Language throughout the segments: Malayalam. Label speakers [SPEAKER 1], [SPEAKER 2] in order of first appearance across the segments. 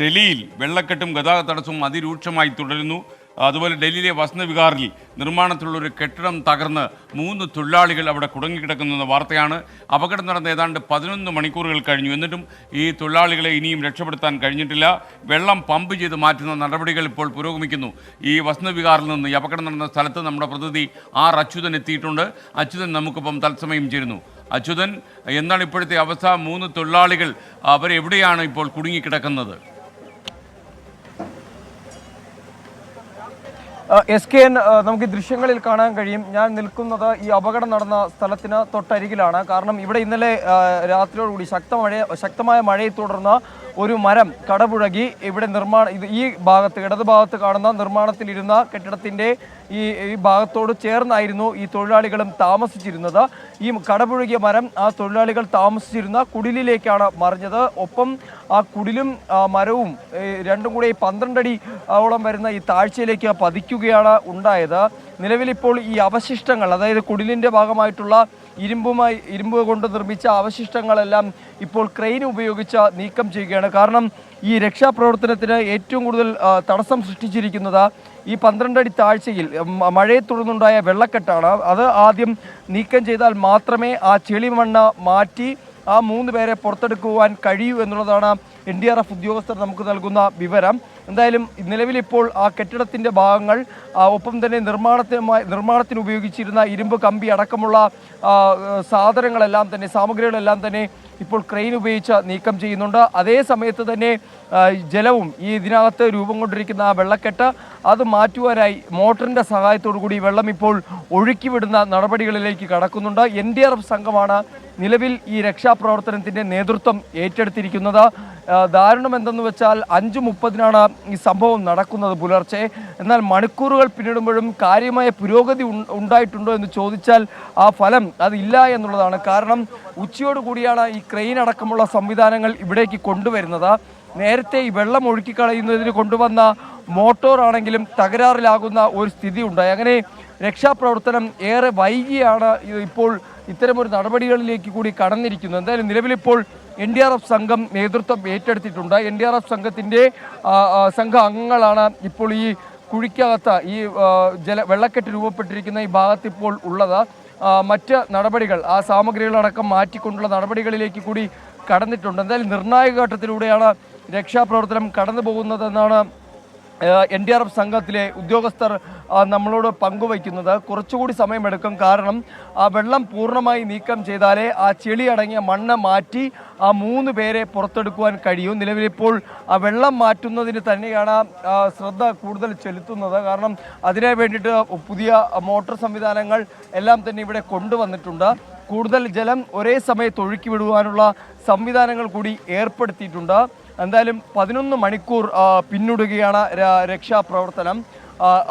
[SPEAKER 1] ഡൽഹിയിൽ വെള്ളക്കെട്ടും ഗതാഗത തടസ്സവും അതിരൂക്ഷമായി തുടരുന്നു. അതുപോലെ ഡൽഹിയിലെ വസന്തവിഹാറിൽ നിർമ്മാണത്തിലുള്ളൊരു കെട്ടിടം തകർന്ന് 3 തൊഴിലാളികൾ അവിടെ കുടുങ്ങിക്കിടക്കുന്ന വാർത്തയാണ്. അപകടം നടന്ന ഏതാണ്ട് 11 മണിക്കൂറുകൾ കഴിഞ്ഞു. എന്നിട്ടും ഈ തൊഴിലാളികളെ ഇനിയും രക്ഷപ്പെടുത്താൻ കഴിഞ്ഞിട്ടില്ല. വെള്ളം പമ്പ് ചെയ്ത് മാറ്റുന്ന നടപടികൾ ഇപ്പോൾ പുരോഗമിക്കുന്നു. ഈ വസന്തവിഹാറിൽ നിന്ന് ഈ അപകടം നടന്ന സ്ഥലത്ത് നമ്മുടെ പ്രതിനിധി ആർ അച്യുതൻ എത്തിയിട്ടുണ്ട്. അച്യുതൻ നമുക്കിപ്പം തത്സമയം ചേരുന്നു. അച്യുതൻ, എന്താണ് ഇപ്പോഴത്തെ അവസ്ഥ? 3 തൊഴിലാളികൾ അവരെവിടെയാണ് ഇപ്പോൾ കുടുങ്ങിക്കിടക്കുന്നത്?
[SPEAKER 2] SKN നമുക്ക് ദൃശ്യങ്ങളിൽ കാണാൻ കഴിയും. ഞാൻ നിൽക്കുന്നത് ഈ അപകടം നടന്ന സ്ഥലത്തിന് തൊട്ടരികിലാണ്. കാരണം ഇവിടെ ഇന്നലെ രാത്രിയോടുകൂടി ശക്തമായ മഴയെ തുടർന്ന് ഒരു മരം കടപുഴകി ഇവിടെ ഈ ഭാഗത്ത് ഇടതുഭാഗത്ത് കാണുന്ന നിർമ്മാണത്തിലിരുന്ന കെട്ടിടത്തിൻ്റെ ഈ ഭാഗത്തോട് ചേർന്നായിരുന്നു ഈ തൊഴിലാളികളും താമസിച്ചിരുന്നത്. ഈ കടപുഴകിയ മരം ആ തൊഴിലാളികൾ താമസിച്ചിരുന്ന കുടിലിലേക്കാണ് മറിഞ്ഞത്. ഒപ്പം ആ കുടിലും മരവും രണ്ടും കൂടി 12 അടി ഓളം വരുന്ന ഈ താഴ്ചയിലേക്ക് പതിക്കുകയാണ് ഉണ്ടായത്. നിലവിലിപ്പോൾ ഈ അവശിഷ്ടങ്ങൾ, അതായത് കുടിലിൻ്റെ ഭാഗമായിട്ടുള്ള ഇരുമ്പ് കൊണ്ട് നിർമ്മിച്ച അവശിഷ്ടങ്ങളെല്ലാം ഇപ്പോൾ ക്രെയിൻ ഉപയോഗിച്ച് നീക്കം ചെയ്യുകയാണ്. കാരണം ഈ രക്ഷാപ്രവർത്തനത്തിന് ഏറ്റവും കൂടുതൽ തടസ്സം സൃഷ്ടിച്ചിരിക്കുന്നത് ഈ 12 അടി താഴ്ചയിൽ മഴയെ തുടർന്നുണ്ടായ വെള്ളക്കെട്ടാണ്. അത് ആദ്യം നീക്കം ചെയ്താൽ മാത്രമേ ആ ചെളിമണ്ണ് മാറ്റി ആ 3 പേരെ പുറത്തെടുക്കുവാൻ കഴിയൂ എന്നുള്ളതാണ് NDRF ഉദ്യോഗസ്ഥർ നമുക്ക് നൽകുന്ന വിവരം. എന്തായാലും നിലവിലിപ്പോൾ ആ കെട്ടിടത്തിൻ്റെ ഭാഗങ്ങൾ, ഒപ്പം തന്നെ നിർമ്മാണത്തിന് ഉപയോഗിച്ചിരുന്ന ഇരുമ്പ് കമ്പി അടക്കമുള്ള സാമഗ്രികളെല്ലാം തന്നെ ഇപ്പോൾ ക്രെയിൻ ഉപയോഗിച്ച് നീക്കം ചെയ്യുന്നുണ്ട്. അതേ സമയത്ത് തന്നെ ജലവും ഇതിനകത്ത് രൂപം കൊണ്ടിരിക്കുന്ന ആ വെള്ളക്കെട്ട് അത് മാറ്റുവാനായി മോട്ടറിൻ്റെ സഹായത്തോടു കൂടി വെള്ളം ഇപ്പോൾ ഒഴുക്കിവിടുന്ന നടപടികളിലേക്ക് കടക്കുന്നുണ്ട്. NDRF സംഘമാണ് നിലവിൽ ഈ രക്ഷാപ്രവർത്തനത്തിൻ്റെ നേതൃത്വം ഏറ്റെടുത്തിരിക്കുന്നത്. ദാരുണം എന്തെന്ന് വെച്ചാൽ 5:30-നാണ് ഈ സംഭവം നടക്കുന്നത് പുലർച്ചെ. എന്നാൽ മണിക്കൂറുകൾ പിന്നിടുമ്പോഴും കാര്യമായ പുരോഗതി ഉണ്ടായിട്ടുണ്ടോ എന്ന് ചോദിച്ചാൽ ആ ഫലം അതില്ല എന്നുള്ളതാണ്. കാരണം ഉച്ചയോടുകൂടിയാണ് ഈ ക്രെയിൻ അടക്കമുള്ള സംവിധാനങ്ങൾ ഇവിടേക്ക് കൊണ്ടുവരുന്നത്. നേരത്തെ ഈ വെള്ളം ഒഴുക്കിക്കളയുന്നതിന് കൊണ്ടുവന്ന മോട്ടോറാണെങ്കിലും തകരാറിലാകുന്ന ഒരു സ്ഥിതി ഉണ്ടായി. അങ്ങനെ രക്ഷാപ്രവർത്തനം ഏറെ വൈകിയാണ് ഇപ്പോൾ ഇത്തരമൊരു നടപടികളിലേക്ക് കൂടി കടന്നിരിക്കുന്നത്. എന്തായാലും നിലവിലിപ്പോൾ NDRF സംഘം നേതൃത്വം ഏറ്റെടുത്തിട്ടുണ്ട്. NDRF സംഘ അംഗങ്ങളാണ് ഇപ്പോൾ ഈ കുഴിക്കകത്ത് ഈ വെള്ളക്കെട്ട് രൂപപ്പെട്ടിരിക്കുന്ന ഈ ഭാഗത്ത് ഇപ്പോൾ ഉള്ളത്. മറ്റ് നടപടികൾ, ആ സാമഗ്രികളടക്കം മാറ്റിക്കൊണ്ടുള്ള നടപടികളിലേക്ക് കൂടി കടന്നിട്ടുണ്ട്. എന്തായാലും നിർണായക ഘട്ടത്തിലൂടെയാണ് രക്ഷാപ്രവർത്തനം കടന്നു പോകുന്നതെന്നാണ് NDRF സംഘത്തിലെ ഉദ്യോഗസ്ഥർ നമ്മളോട് പങ്കുവയ്ക്കുന്നത്. കുറച്ചുകൂടി സമയമെടുക്കും. കാരണം ആ വെള്ളം പൂർണ്ണമായി നീക്കം ചെയ്താലേ ആ ചെളി അടങ്ങിയ മണ്ണ് മാറ്റി ആ 3 പേരെ പുറത്തെടുക്കുവാൻ കഴിയും. നിലവിലിപ്പോൾ ആ വെള്ളം മാറ്റുന്നതിന് തന്നെയാണ് ശ്രദ്ധ കൂടുതൽ ചെലുത്തുന്നത്. കാരണം അതിനു വേണ്ടിയിട്ട് പുതിയ മോട്ടോർ സംവിധാനങ്ങൾ എല്ലാം തന്നെ ഇവിടെ കൊണ്ടുവന്നിട്ടുണ്ട്. കൂടുതൽ ജലം ഒരേ സമയത്ത് ഒഴുക്കി വിടുവാനുള്ള സംവിധാനങ്ങൾ കൂടി ഏർപ്പെടുത്തിയിട്ടുണ്ട്. എന്തായാലും 11 മണിക്കൂർ പിന്നിടുകയാണ് രക്ഷാപ്രവർത്തനം.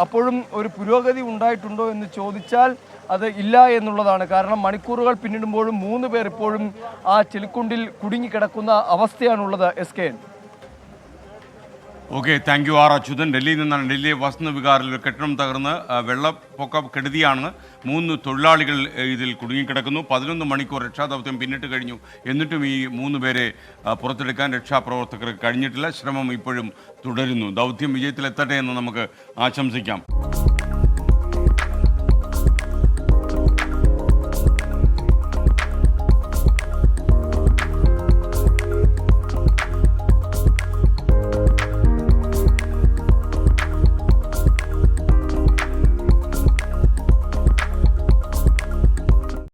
[SPEAKER 2] അപ്പോഴും ഒരു പുരോഗതി ഉണ്ടായിട്ടുണ്ടോ എന്ന് ചോദിച്ചാൽ അത് ഇല്ല എന്നുള്ളതാണ്. കാരണം മണിക്കൂറുകൾ പിന്നിടുമ്പോഴും 3 പേർ ഇപ്പോഴും ആ ചെളിക്കുണ്ടിൽ കുടുങ്ങിക്കിടക്കുന്ന അവസ്ഥയാണുള്ളത്. SKN.
[SPEAKER 1] Okay, thank you are Achuthan. ഡൽഹിയിൽ നിന്നാണ്. ഡൽഹിയിലെ വസന്തവിഹാറിൽ ഒരു കെട്ടിടം തകർന്ന് വെള്ളപ്പൊക്ക കെടുതിയാണ്. 3 തൊഴിലാളികൾ ഇതിൽ കുടുങ്ങിക്കിടക്കുന്നു. 11 മണിക്കൂർ രക്ഷാദൗത്യം പിന്നിട്ട് കഴിഞ്ഞു. എന്നിട്ടും ഈ 3 പേരെ പുറത്തെടുക്കാൻ രക്ഷാപ്രവർത്തകർക്ക് കഴിഞ്ഞിട്ടില്ല. ശ്രമം ഇപ്പോഴും തുടരുന്നു. ദൗത്യം വിജയത്തിലെത്തട്ടെ എന്ന് നമുക്ക് ആശംസിക്കാം.